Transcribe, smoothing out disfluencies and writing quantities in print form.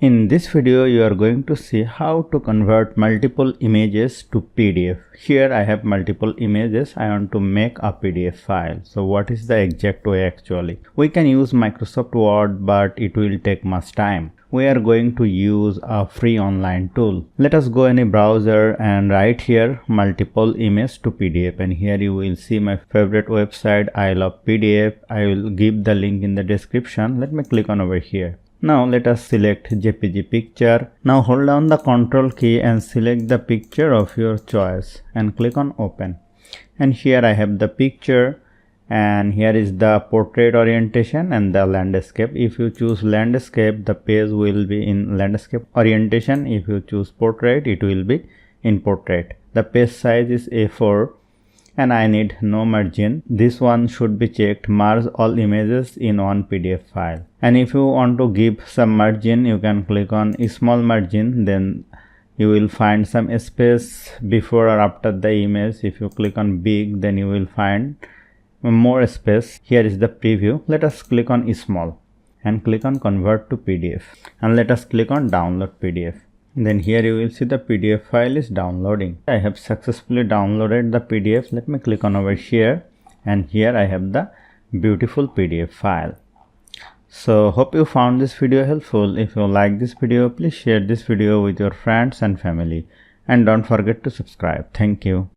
In this video, you are going to see how to convert multiple images to PDF. Here I have multiple images. I want to make a PDF file. So what is the exact way actually? We can use Microsoft Word, but it will take much time. We are going to use a free online tool. Let us go in a browser and write here multiple image to PDF, and here you will see my favorite website, I Love PDF. I will give the link in the description. Let me click on over here. Now let us select JPG picture. Now hold down the Ctrl key and select the picture of your choice and click on open. And here I have the picture, and here is the portrait orientation and the landscape. If you choose landscape, the page will be in landscape orientation. If you choose portrait, it will be in portrait. The page size is A4 and I need no margin. This one should be checked, merge all images in one PDF file. And if you want to give some margin, you can click on small margin, then you will find some space before or after the image. If you click on big, then you will find more space. Here is the preview. Let us click on small and click on convert to PDF, and let us click on download PDF. Then here you will see the PDF file is downloading. I have successfully downloaded the PDF. Let me click on over here, and here I have the beautiful PDF file. So hope you found this video helpful. If you like this video, please share this video with your friends and family, and don't forget to subscribe. Thank you.